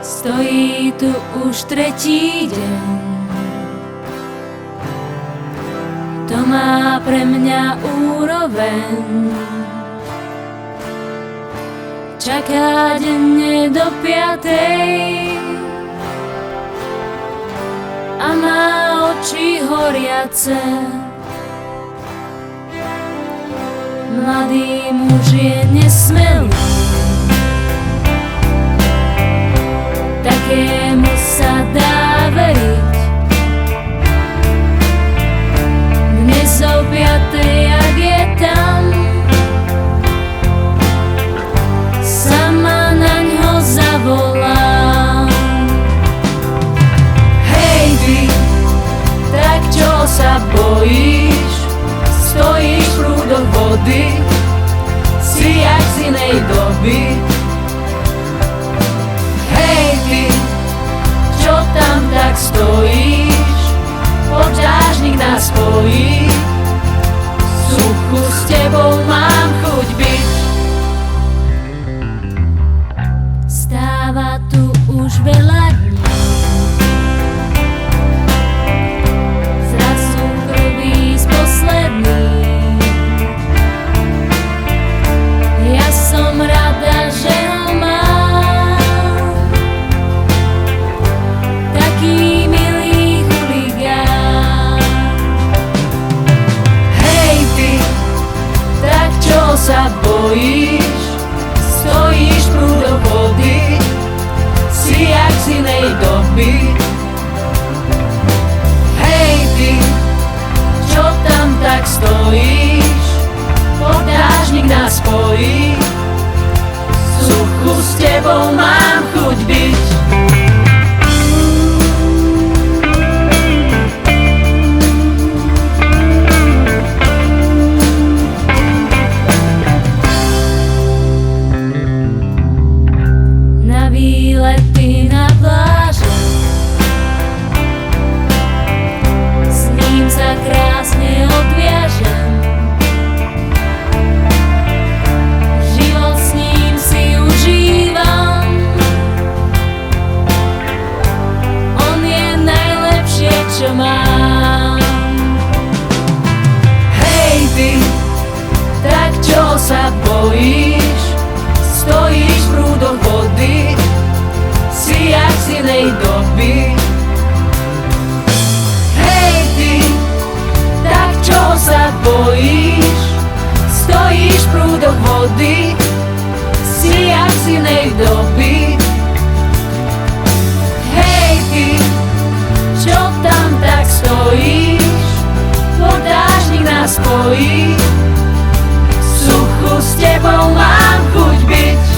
Stojí tu už tretí deň, to má pre mňa úroveň. Čaká denne do 5:00 a má oči horiace. Mladý muž je nesmelý, takému sa dá veriť. Dnes o 5:00, ak je tam, sama naňho zavolám. Hej ty, tak čo sa bojíš? Stojíš v prúdoch vody, si jak z inej doby. Hej ty, čo tam tak stojíš? Podážnik nás spojí, suchu s tebou mám chuť byť. Stáva tu už veľa dní, zrazu prvý z posledných. Ja som rada, že ho mám, taký milý chuligán. Hej ty, tak čo sa bojíš? Stojíš v prúdoch vody, si jak z inej doby. Hej ty, čo tam tak stojíš? Podážnik nás spojí, suchu s tebou mám chuť byť. Na výlety na pláže, s ním sa krásne odviažem. Život s ním si užívam, on je najlepšie, čo mám. Hej ty, tak čo sa bojíš? Stojíš v prúdoch vody, si jak z inej doby. Hej ty, tak čo sa bojíš? Stojíš v prúdoch vody, si jak z inej doby. Hej ty, čo tam tak stojíš? Podážnik nás spojí, suchu s tebou mám chuť byť.